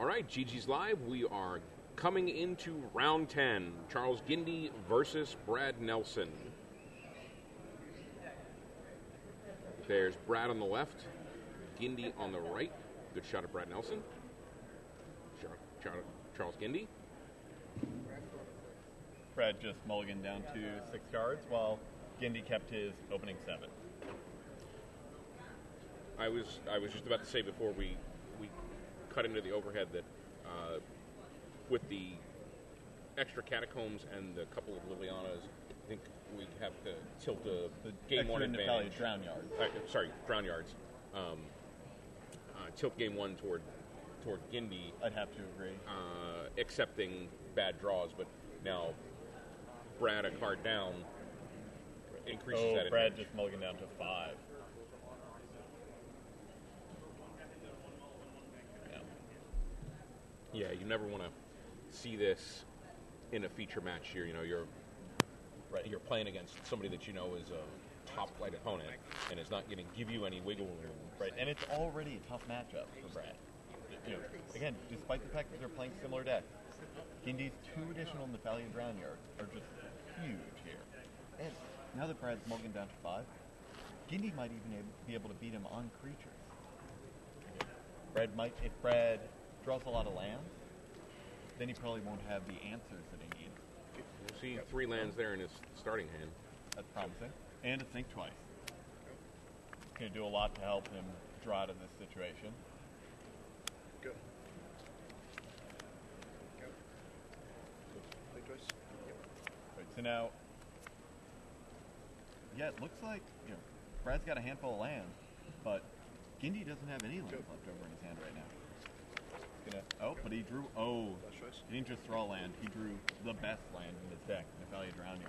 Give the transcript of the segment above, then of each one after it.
All right, GG's Live. We are coming into round 10. Charles Gindy versus Brad Nelson. There's Brad on the left, Gindy on the right. Good shot at Brad Nelson. Charles Gindy. Brad just mulliganed down to 6 cards while Gindy kept his opening 7. I was just about to say before we cut into the overhead that with the extra catacombs and the couple of Lilianas, I think we have to tilt the game one advantage. Drown yards. Drown yards. Tilt game one toward Gindy. I'd have to agree. Accepting bad draws, but now Brad a card down increases that advantage. Brad just mulliganed down to 5. Yeah, you never want to see this in a feature match here. You know, you're playing against somebody that you know is a top flight opponent and is not going to give you any wiggle room. Right, and it's already a tough matchup for Brad. You know, again, despite the fact that they're playing similar decks, Gindy's 2 additional Nephalia Drown Yards are just huge here. And now that Brad's mulliganed down to 5, Gindy might even be able to beat him on creatures. If Brad draws a lot of lands, then he probably won't have the answers that he needs. We'll see 3 lands there in his starting hand. That's promising. And to think twice. It's going to do a lot to help him draw out of this situation. Go. Think twice. Yep. Right, so now, yeah, it looks like Brad's got a handful of lands, but Gindy doesn't have any lands left over in his hand right now. But he drew. He didn't just draw land. He drew the best land in his deck, Nephalia Drown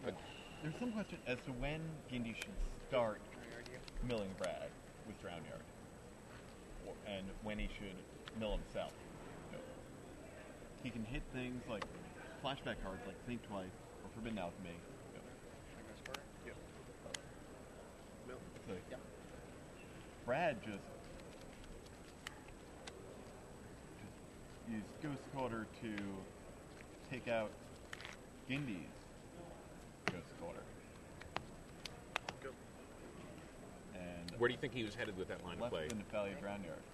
Yard. There's some question as to when Gindy should start milling Brad with Drown Yard, and when he should mill himself. He can hit things like flashback cards like Think Twice or Forbidden Alchemy. Yep. Mill. So, Brad just used Ghost Quarter to take out Gindy's Ghost Quarter. Go. And Where do you think he was headed with that line of play? left the Nephalia Drown Yard.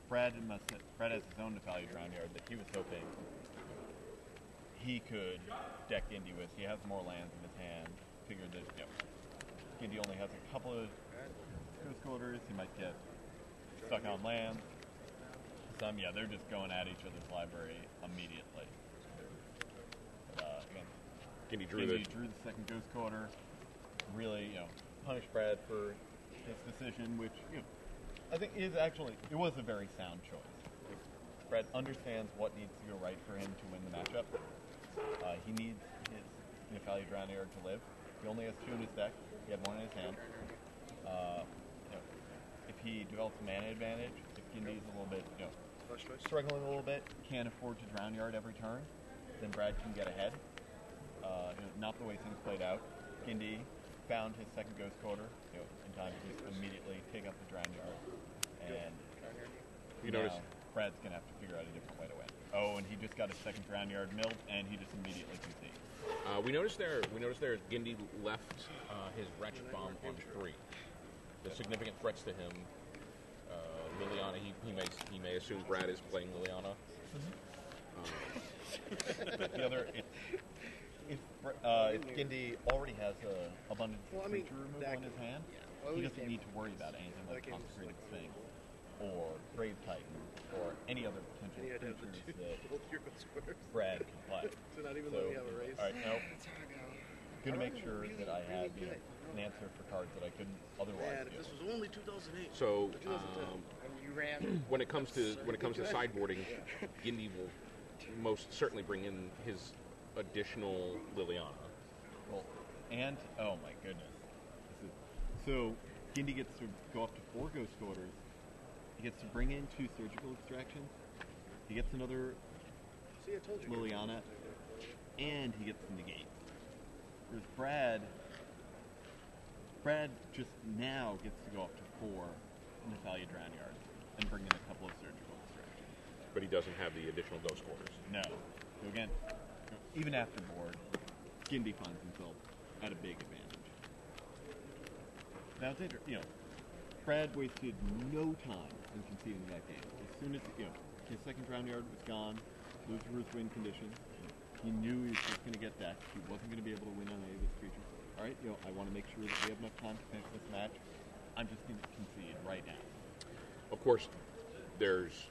Brad has his own Nephalia Drown Yard that he was hoping he could deck Gindy with. He has more lands in his hand. Figured that Gindy only has a couple of Ghost Quarters. He might get stuck on land. They're just going at each other's library immediately. But, again, Gindy drew the second Ghost Quarter. Really, punished Brad for his decision, which I think it was a very sound choice. Brad understands what needs to go right for him to win the matchup. He needs his Nephalia Drown Yard to live. He only has 2 in his deck. He had 1 in his hand. If he develops a mana advantage, if Gindy's a little bit, struggling a little bit, can't afford to Drown Yard every turn, then Brad can get ahead. Not the way things played out. Gindy found his second Ghost Quarter in time to just immediately take up the Drown Yard. And notice Brad's going to have to figure out a different way to win. Oh, and he just got his second Drown Yard milled, and he just immediately concedes. We noticed there Gindy left his Ratchet Bomb on 3. The significant threats to him, Liliana, he may assume Brad is playing Liliana. But the other, if Gindy already has abundance creature removal in his hand, he doesn't need to worry about anything like Consecrated Sphinx or Grave Titan or any other potential creatures that Brad can play. So not even let me have a race. All right, now going to make sure that I have an answer for cards that I couldn't otherwise Man, do. if this was only 2008. So 2010. You ran. when it comes to sideboarding, Gindy will most certainly bring in his additional Liliana. Well, and oh my goodness, so Gindy gets to go up to 4 Ghost Quarters. He gets to bring in 2 Surgical Extractions. He gets another See, I told you. Liliana, and he gets the negate. Whereas Brad Brad just now gets to go up to 4 Natalia Drown yards and bring in a couple of surgical distractions. But he doesn't have the additional ghost quarters. No. So again, even after board, Gindy finds himself at a big advantage. Now, Brad wasted no time in conceding that game. As soon as, his second drown yard was gone, lose versus win conditions, he knew he was just going to get decked. He wasn't going to be able to win on any of his creatures. All right, I want to make sure that we have enough time to finish this match. I'm just going to concede right now. Of course, there's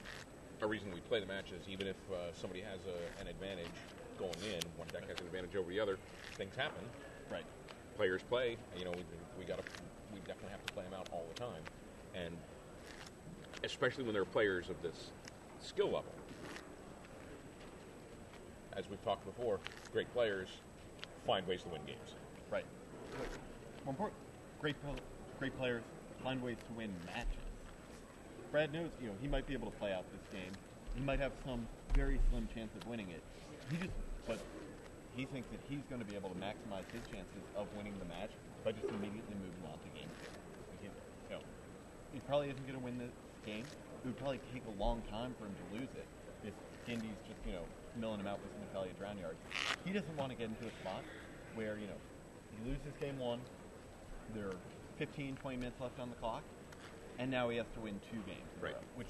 a reason we play the matches, even if somebody has an advantage going in, one deck has an advantage over the other, things happen. Right. Players play, we definitely have to play them out all the time. And especially when they're players of this skill level. As we've talked before, great players find ways to win games. Right. More important, great players find ways to win matches. Brad knows, he might be able to play out this game. He might have some very slim chance of winning it. But he thinks that he's going to be able to maximize his chances of winning the match by just immediately moving on to game 2. He probably isn't going to win this game. It would probably take a long time for him to lose it if Gindy's just, milling him out with Natalia Drown yards. He doesn't want to get into a spot where, he loses game 1, there are 15, 20 minutes left on the clock, and now he has to win 2 games in a row, which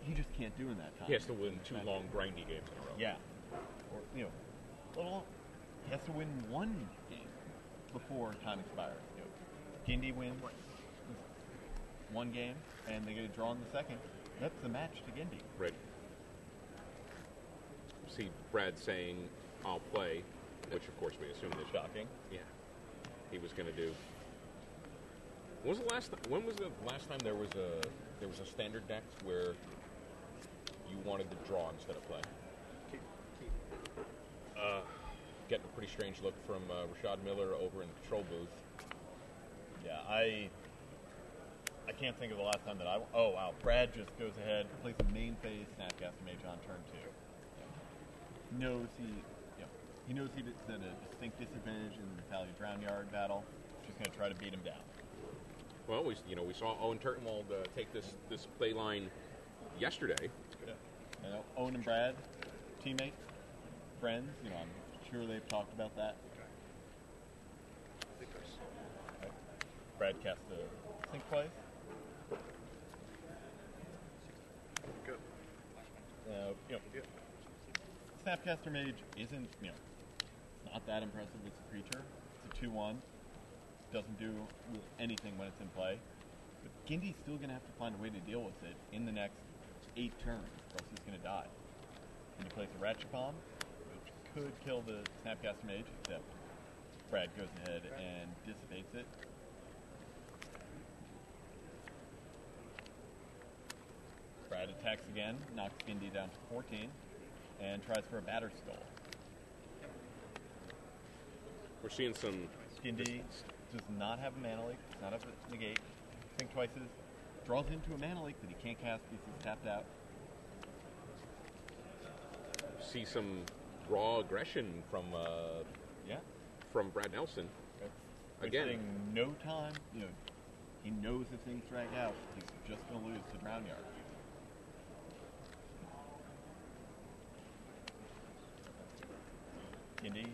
he just can't do in that time. He has to win 2 long, grindy games in a row. Yeah. Or, he has to win 1 game before time expires. Gindy wins 1 game, and they get a draw in the second. That's the match to Gindy. Right. See Brad saying, I'll play, which of course we assume is Shocking. Yeah. He was going to do. When was the last time there was a standard deck where you wanted to draw instead of play? Getting a pretty strange look from Rashad Miller over in the control booth. Yeah, I can't think of the last time that oh wow, Brad just goes ahead, plays the main phase Snapcaster Mage on turn 2. He knows he's at a distinct disadvantage in the Natalia Drown Yard battle. Just going to try to beat him down. Well, we saw Owen Turtenwald take this play line yesterday. Yeah. Owen and Brad, teammates, friends. I'm sure they've talked about that. Right. Brad cast a sync twice. Good. Snapcaster Mage isn't, not that impressive as a creature. It's a 2/1. Doesn't do anything when it's in play. But Gindy's still going to have to find a way to deal with it in the next 8 turns, or else he's going to die. And he plays a Ratchet Bomb, which could kill the Snapcaster Mage, except Brad goes ahead and dissipates it. Brad attacks again, knocks Gindy down to 14, and tries for a Batter Skull. We're seeing some. Gindy does not have a mana leak, does not have a negate. Think twices, draws into a mana leak that he can't cast because he's tapped out. See some raw aggression from Brad Nelson. Again, wasting no time. He knows if things drag out, he's just going to lose to Drown Yard. Gindy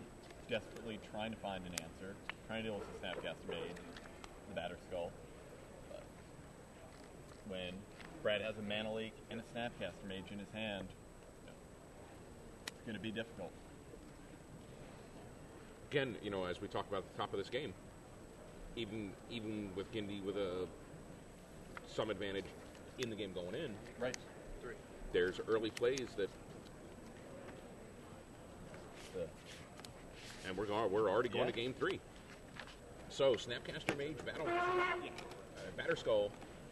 desperately trying to find an answer, trying to deal with the Snapcaster Mage, the Batter Skull. But when Brad has a mana leak and a Snapcaster Mage in his hand, it's going to be difficult. Again, as we talk about at the top of this game, even with Gindy with some advantage in the game going in, right? There's early plays that. And we're already going to game 3. So Snapcaster Mage Batter Skull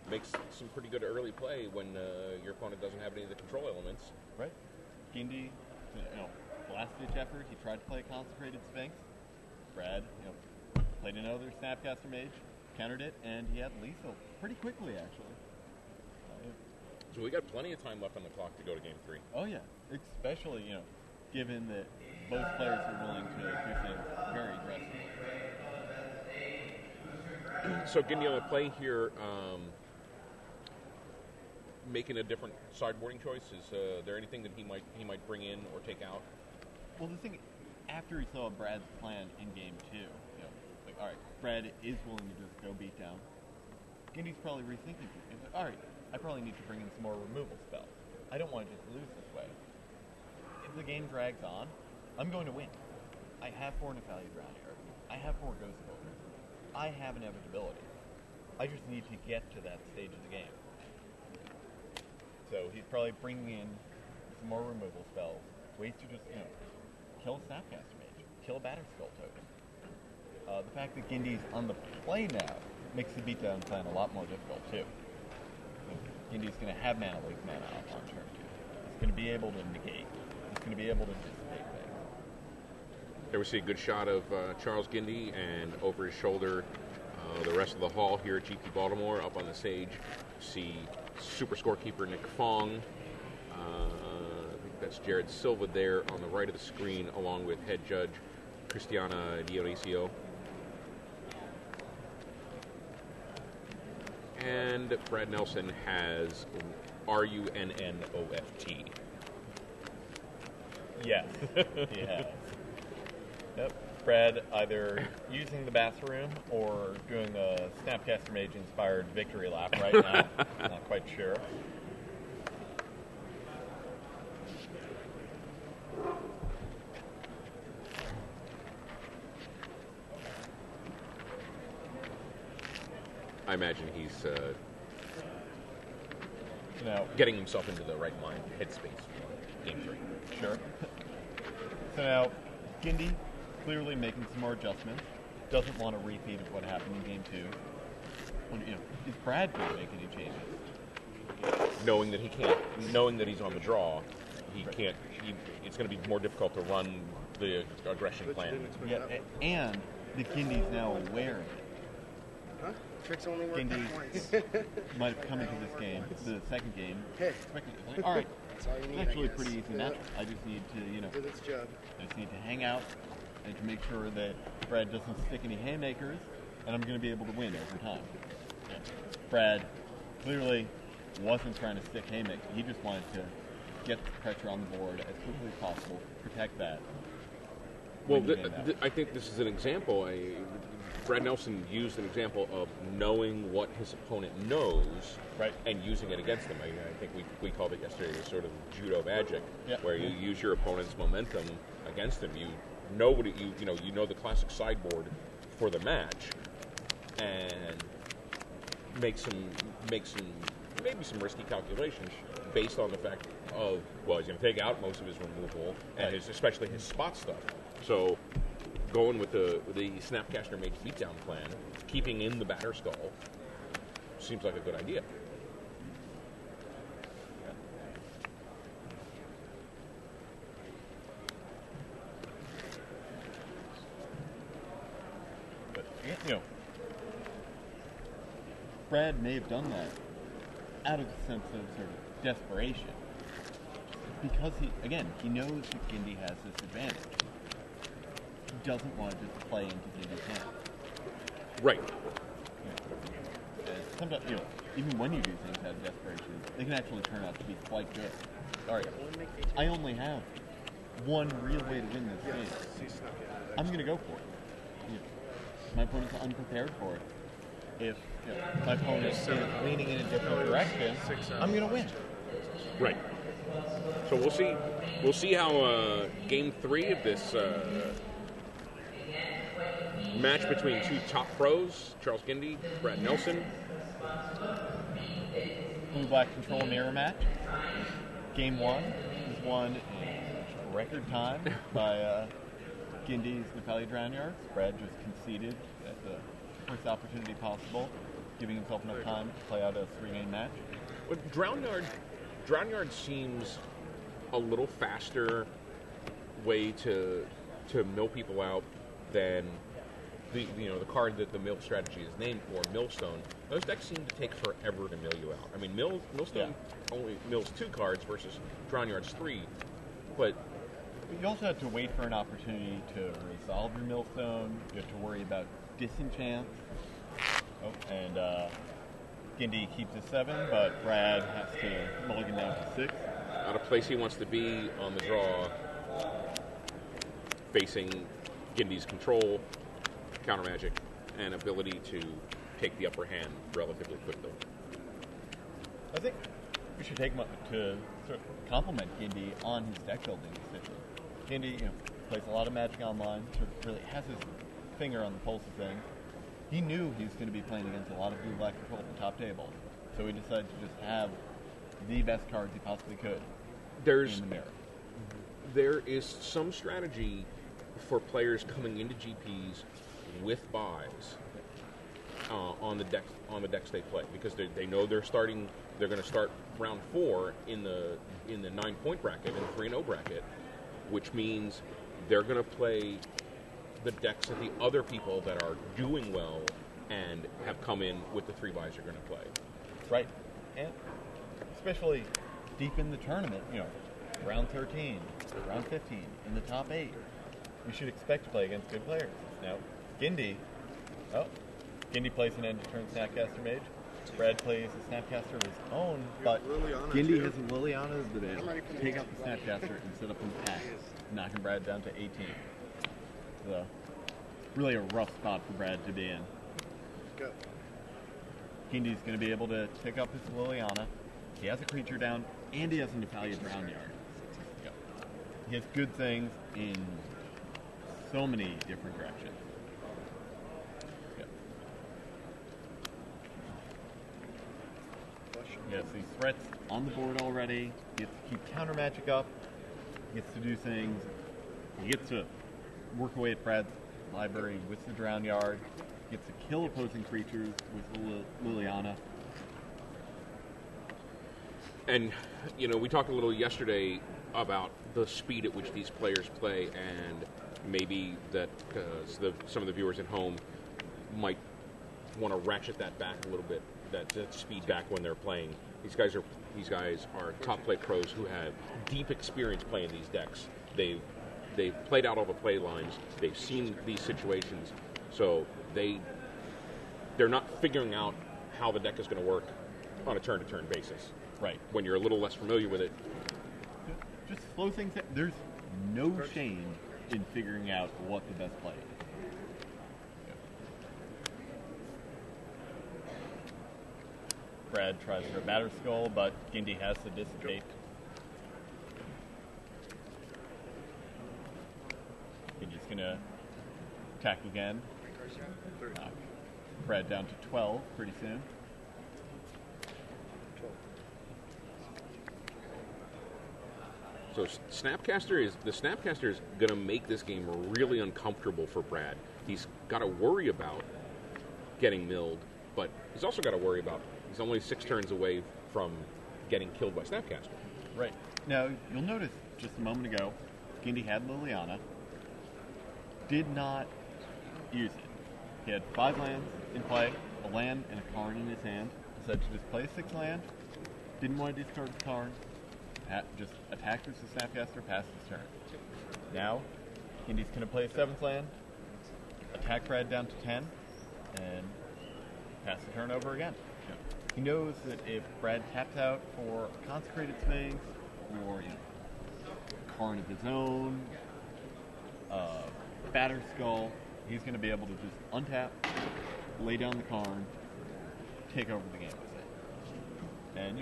makes some pretty good early play when your opponent doesn't have any of the control elements. Right. Gindy, last-ditch effort. He tried to play a Consecrated Sphinx. Brad, played another Snapcaster Mage, countered it, and he had lethal pretty quickly, actually. So we got plenty of time left on the clock to go to game 3. Oh yeah, especially given that both players are willing to do things very aggressively. So Gindy on the play here, making a different sideboarding choice. Is there anything that he might bring in or take out? Well, the thing, after he saw Brad's plan in game 2, like, all right, Brad is willing to just go beat down. Gindy's probably rethinking it. He's like, all right, I probably need to bring in some more removal spells. I don't want to just lose this way. If the game drags on, I'm going to win. I have 4 Nephalia Drown here. I have 4 Ghost Voters. I have inevitability. I just need to get to that stage of the game. So he's probably bringing in some more removal spells, ways to just, kill a Snapcaster Mage, kill a Batterskull token. The fact that Gindy's on the play now makes the beatdown plan a lot more difficult, too. Gindy's going to have mana leak mana up on turn 2. He's going to be able to negate. He's going to be able to dissipate things. There we see a good shot of Charles Gindy, and over his shoulder, the rest of the hall here at GP Baltimore. Up on the stage, see super scorekeeper Nick Fong. I think that's Jared Silva there on the right of the screen, along with head judge Cristiana Dionisio. And Brad Nelson has RUNNOFT. Yes, he has. Yep. Brad either using the bathroom or doing a Snapcaster Mage inspired victory lap right now. Not quite sure. I imagine he's Now, getting himself into the right mind headspace for Game 3. sure. So now, Gindy clearly making some more adjustments. Doesn't want a repeat of what happened in Game 2. When, is Brad going to make any changes? Knowing that he can't, knowing that he's on the draw, he can't. It's going to be more difficult to run the aggression plan. Yeah, and the Gindy's now aware of it. Huh? Tricks only work Gindy once. might have come into this game, the second game, Hey. expecting, like, all right, That's all you need, it's actually I guess. pretty easy match. I just need to, Did its job. I just need to hang out and to make sure that Brad doesn't stick any haymakers, and I'm going to be able to win every time. Yeah. Brad clearly wasn't trying to stick haymakers. He just wanted to get the pressure on the board as quickly as possible, protect that. Well, I think this is an example. Brad Nelson used an example of knowing what his opponent knows, right, and using it against them. I think we called it yesterday sort of judo magic, yeah, where you use your opponent's momentum against him. You know what you know the classic sideboard for the match, and make some maybe some risky calculations based on the fact of, well, he's going to take out most of his removal and especially his spot stuff. So going with the Snapcaster Mage beatdown plan, keeping in the Batterskull, seems like a good idea. But, Brad may have done that out of a sense of sort of desperation. Because he knows that Gindy has this advantage. He doesn't want to just play into Gindy's hand. Right. Sometimes, even when you do things out of desperation, they can actually turn out to be quite good. All right, I only have one real way to win this game. I'm going to go for it. My opponent's unprepared for it. If my opponent is leaning in a different direction, I'm going to win. Right. So we'll see how Game 3 of this match between two top pros, Charles Gindy, Brad Nelson. Blue-black control mirror match. Game 1 was won in record time by Gindy's Nephalia Drownyard. Brad just conceded at the first opportunity possible, giving himself enough time to play out a 3-game match. But Drownyard seems a little faster way to mill people out than the card that the mill strategy is named for, Millstone. Those decks seem to take forever to mill you out. I mean, Millstone only mills 2 cards versus Drownyard's 3, but you also have to wait for an opportunity to resolve your Millstone. You have to worry about disenchants. Oh, and Gindy keeps his 7, but Brad has to mulligan down to 6. Not a place he wants to be on the draw, facing Gindy's control, counter magic, and ability to take the upper hand relatively quickly. I think we should take to sort of compliment Gindy on his deck building decision. Gindy, plays a lot of Magic Online, sort of really has his finger on the pulse of things. He knew he was going to be playing against a lot of blue-black control at the top table, so he decided to just have the best cards he possibly could in the mirror. There is some strategy for players coming into GPs with buys on the decks they play, because they know they're going to start round 4 in the 9-point bracket, in the 3-0 bracket, which means they're going to play the decks that the other people that are doing well and have come in with the 3 buys are going to play. Right. And especially deep in the tournament, round 13, round 15, in the top 8, you should expect to play against good players. Now, Gindy plays an end-of-turn Snapcaster Mage. Brad plays a Snapcaster of his own, but Gindy has a Liliana that take out the Snapcaster and set up in the pack, knocking Brad down to 18. So, really a rough spot for Brad to be in. Go. Gindy's going to be able to pick up his Liliana. He has a creature down, and he has a Natalia Drown Yard. Yep. He has good things in so many different directions. Yep. Yes, these threats on the board already. He gets to keep counter magic up. He gets to do things. He gets to work away at Brad's library with the Drown Yard. He gets to kill opposing creatures with Liliana. And, we talked a little yesterday about the speed at which these players play, and maybe that some of the viewers at home might want to ratchet that back a little bit, that speed back when they're playing. These guys are top play pros who have deep experience playing these decks. They've played out all the play lines. They've seen these situations, so they're not figuring out how the deck is going to work on a turn-to-turn basis. Right. When you're a little less familiar with it. Just slow things down. There's no shame in figuring out what the best play is. Brad tries for a Batter Skull, but Gindy has to dissipate. Gindy's going to attack again. Brad down to 12 pretty soon. So Snapcaster is going to make this game really uncomfortable for Brad. He's got to worry about getting milled, but he's also got to worry about he's only 6 turns away from getting killed by Snapcaster. Right. Now, you'll notice just a moment ago, Gindy had Liliana, did not use it. He had 5 lands in play, a land and a Karn in his hand, decided to just play 6 land, didn't want to discard the Karn, just attacked with the Snapcaster, passed his turn. Now, Gindy's going to play a 7th land, attack Brad down to 10, and pass the turn over again. He knows that if Brad taps out for Consecrated Sphinx, or Karn of his own, Batter Skull, he's going to be able to just untap, lay down the Karn, take over the game with it. And,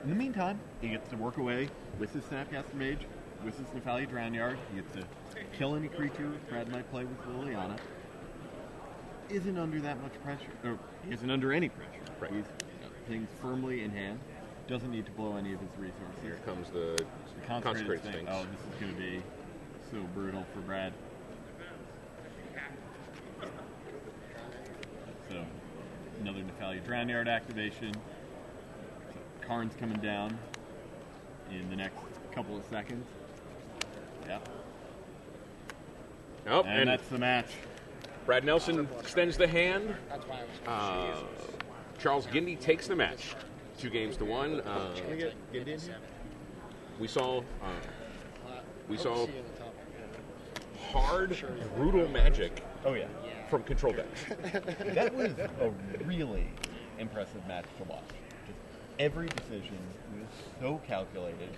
in the meantime, he gets to work away with his Snapcaster Mage, with his Natalia Drown Yard. He gets to kill any creature Brad might play with Liliana. Isn't under that much pressure, or isn't under any pressure. Right. He's things firmly in hand. Doesn't need to blow any of his resources. Here comes the Consecrated Sphinx. Oh, this is going to be so brutal for Brad. So, another Natalia Drown Yard activation. So, Karn's coming down in the next couple of seconds. Yeah. Oh, and that's the match. Brad Nelson extends the hand. Charles Gindy takes the match. 2-1. Can we get Gindy in here? We saw hard, brutal Magic Oh yeah, from control decks. that was a really impressive match to watch. Just every decision was so calculated.